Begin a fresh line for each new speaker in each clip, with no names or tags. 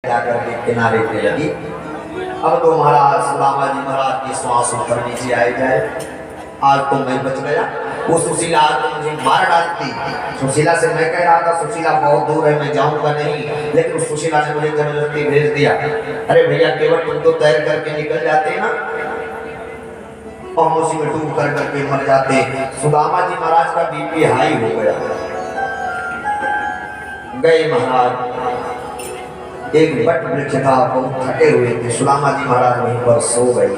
जाकर के किनारे पे लगी। अब तो महाराज सुदामा जी महाराज की श्वास ऊपर नीचे आई जाए, आज तो मैं बच गया। वो सुशीला तो मुझे मार डालती। सुशीला से मैं कह रहा था सुशीला बहुत दूर है, मैं जाऊंगा नहीं, लेकिन उस सुशीला ने मुझे जबरदस्ती भेज दिया। अरे भैया केवल तुम तो तैर करके निकल जाते ना, और हम उसी में डूब कर करके मर जाते। सुदामा जी महाराज का बीपी हाई हो गया। गए महाराज, एक बट वृक्ष था, बहुत थके हुए थे। सुदामा जी महाराज वहीं पर सो गए।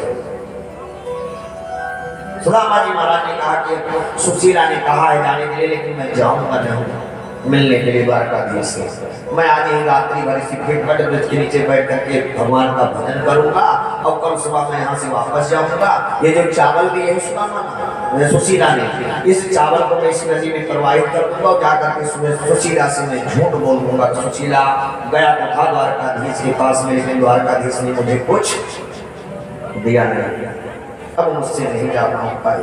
सुदामा जी महाराज ने कहा कि सुशीला ने कहा है जाने के लिए, लेकिन मैं जाऊंगा नहीं मिलने के लिए द्वारकाधीश से। मैं आज ही रात्रि भर इसी बट वृक्ष के नीचे बैठ करके भगवान का भजन करूंगा, और कल सुबह मैं यहाँ से वापस जाऊंगा। ये जो चावल दिए है सुदामा सुशीला ने, इस चावल को मैं इस नदी में प्रवाहित कर दूंगा, और जाकर के सुबह सुशीला से मैं झूठ बोल दूंगा। सुशीला गया तो था द्वारकाधीश के पास में, लेकिन द्वारकाधीश ने मुझे कुछ दिया नहीं, अब मुझसे नहीं जा पाए।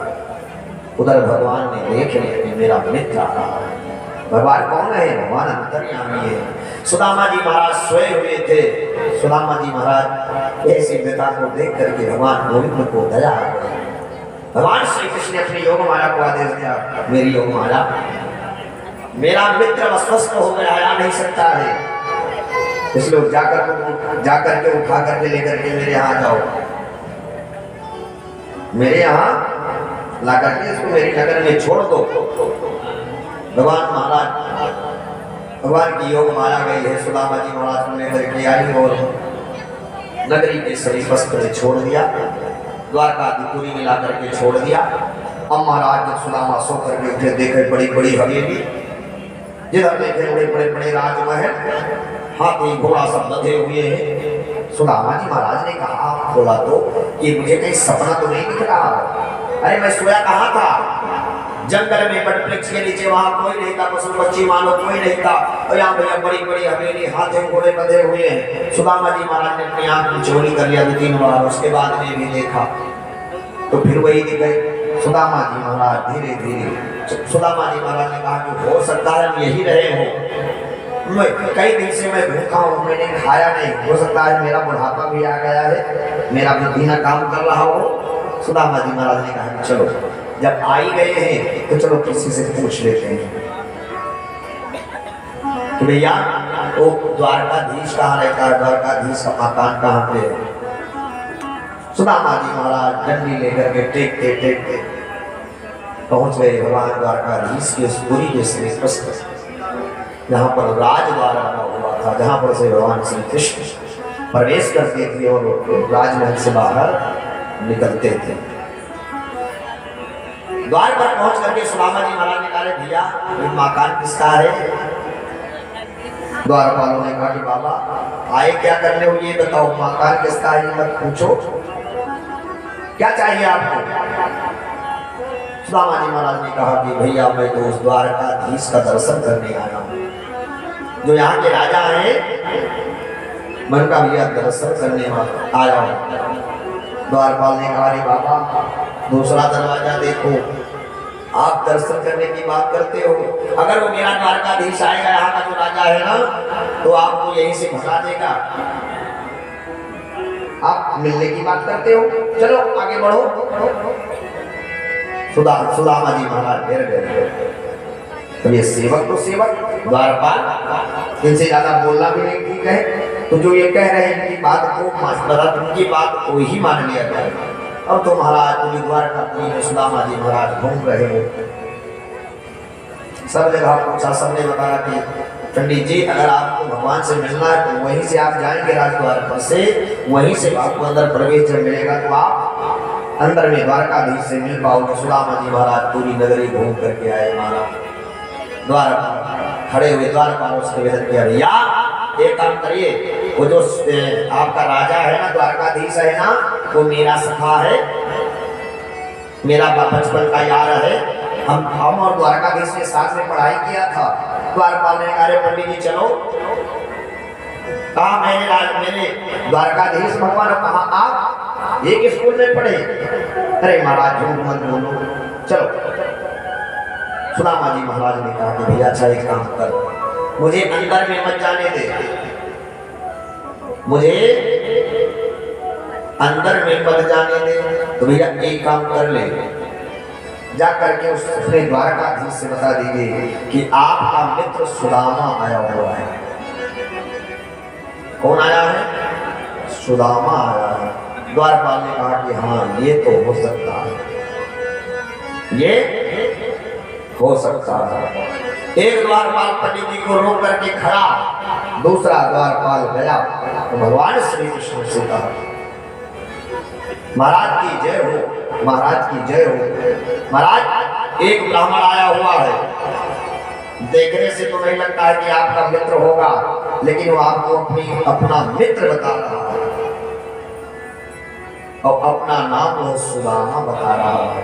उधर भगवान ने देख लिया कि मेरा मित्र आ रहा है। भगवान कौन है? भगवान अंतर्यामी है। सुदामा जी महाराज सोए हुए थे। सुदामा जी महाराज ऐसी व्यथा को देख करके भगवान गोविंद को दया आ गई। भगवान श्री कृष्ण ने अपनी योग माया को आदेश दिया, मेरी योग माया, मेरा मित्र अस्वस्थ हो गया, आ नहीं सकता है, इसलिए जाकर के उठा करके लेकर के मेरे यहाँ जाओ, मेरे यहाँ ला करके इसको मेरी नगर में छोड़ दो। भगवान महाराज, भगवान की योग माया गई है। सुदामा जी महाराज को लेकर के आई और नगरी के सभी वस्त्र छोड़ दिया, द्वारकापुरी में ला करके छोड़ दिया। अब महाराज जब सुदामा सो करके उठे, देखे बड़ी बड़ी हवेली, जिधर देखे बड़े बड़े बड़े राजमहल, हाथी घोड़ा सब बंधे हुए हैं। सुदामा जी महाराज ने कहा, बोला तो कि मुझे कहीं सपना तो नहीं दिख रहा? अरे मैं सोया कहाँ था? जंगल में बट वृक्ष के नीचे, वहां कोई नहीं था, पशु पक्षी मानो कोई नहीं था, और यहाँ भैया बड़ी बड़ी हवेली, हाथी घोड़े बंधे हुए हैं। सुदामा जी महाराज ने अपनी आंख में चोरी कर लिया 2-3 बार, उसके बाद में भी देखा तो फिर वही दिख गए। सुदामा जी महाराज धीरे धीरे, सुदामा जी महाराज ने कहा कि हो सकता है हम यही रहे हो, कई दिन से मैं भूखा हूँ, मैंने खाया नहीं, हो सकता है मेरा बुढ़ापा भी आ गया है, मेरा बुद्धि ना काम कर रहा हो। सुदामा जी महाराज ने कहा चलो जब आई गए हैं तो चलो किसी से पूछ लेते हैं कि भैया वो द्वारकाधीश कहाँ रहता है, द्वारकाधीश का मकान कहाँ पे है। सुदामा जी महाराज डंडी लेकर के टेकते टेकते पहुंच गए भगवान द्वारकाधीश के उस पुरी के श्री कृष्ण, जहाँ पर राजद्वार बना हुआ था, जहाँ पर से भगवान श्री कृष्ण प्रवेश करते थे और राजमहल से बाहर निकलते थे। द्वार पर पहुंच करके सुदामा जी महाराज ने कहा, भैया ये मकान किसका है? द्वारपालों ने कहा कि बाबा आए क्या करने हो, ये बताओ, मकान किसका है मत पूछो, क्या चाहिए आपको? सुदामा जी महाराज ने कहा कि भैया मैं तो उस द्वारकाधीश का दर्शन करने आया हूँ, जो यहाँ के राजा हैं, मैं उनका भैया दर्शन करने आया हूँ। द्वारपाल ने कहा, बाबा दूसरा दरवाजा देखो, आप दर्शन करने की बात करते हो, अगर वो मेरा द्वारकाधीश आएगा, यहाँ का जो राजा है ना, तो आपको यहीं से भगा देगा, आप मिलने की बात करते हो, चलो आगे बढ़ो। सुदामा जी महाराज डर गए। तो ये सेवक तो सेवक, द्वारपाल, इनसे ज्यादा बोलना भी नहीं ठीक है, तो जो ये कह रहे हैं इनकी बात को, उनकी बात को ही मान लिया जाए। अब तो महाराज पूरी द्वारकापुरी में सुदामा जी महाराज घूम रहे हो, सब जगह पूछा, सबने बताया कि पंडित जी अगर आपको भगवान से मिलना है तो वहीं से आप जाएंगे, राजद्वार पर से, वहीं से आपको अंदर प्रवेश जब मिलेगा तो आप अंदर में द्वारकाधीश से मिल पाओगे। सुदामा जी महाराज पूरी नगरी घूम करके आए। महाराज द्वार पर खड़े हुए द्वारपाल उसके निवेदन किया, भैया एक काम करिए, वो जो आपका राजा है ना, द्वारकाधीश है ना, वो मेरा सखा है, मेरा बचपन का यार है, हम और द्वारकाधीश ने साथ में पढ़ाई किया था। द्वारपाल ने कहा, पंडित जी चलो, कहा मेरे द्वारकाधीश भगवान, कहा आप एक स्कूल में पढ़े? अरे महाराज झूठ मत बोलो, चलो। सुदामा जी महाराज ने कहा कि भैया अच्छा एक काम कर, मुझे अंदर में मत जाने दे, मुझे अंदर में मत जाने दे। तो भैया एक काम कर ले, जा करके उसने द्वारकाधीश से बता दीजिए कि आपका मित्र सुदामा आया हुआ है। कौन आया है? सुदामा आया है। द्वारपाल ने कहा कि हाँ ये तो हो सकता है, ये हो सकता है। एक द्वारपाल पंडित जी को रोक करके खड़ा, दूसरा द्वारपाल गया तो भगवान श्री कृष्ण से कहा महाराज की जय हो, महाराज की जय हो। महाराज एक ब्राह्मण आया हुआ है, देखने से तो नहीं लगता है कि आपका मित्र होगा, लेकिन वो आपको अपना मित्र बता रहा है और अपना नाम वो सुदामा बता रहा है।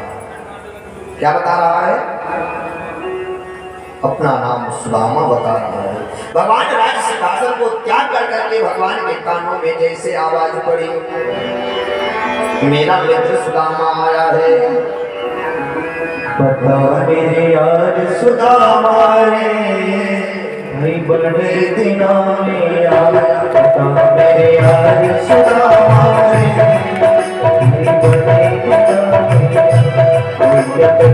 क्या बता रहा है? अपना नाम सुदामा बता रहा है। भगवान राज सिंहासन को त्याग कर करके भगवान के कानों में जैसे आवाज पड़ी, मेरा मित्र सुदामा आया है।
पता मेरे आज सुदामा रे, भाई बड़े दिनों में आया। पता मेरे आज सुदामा रे, भाई बड़े दिनों में आया।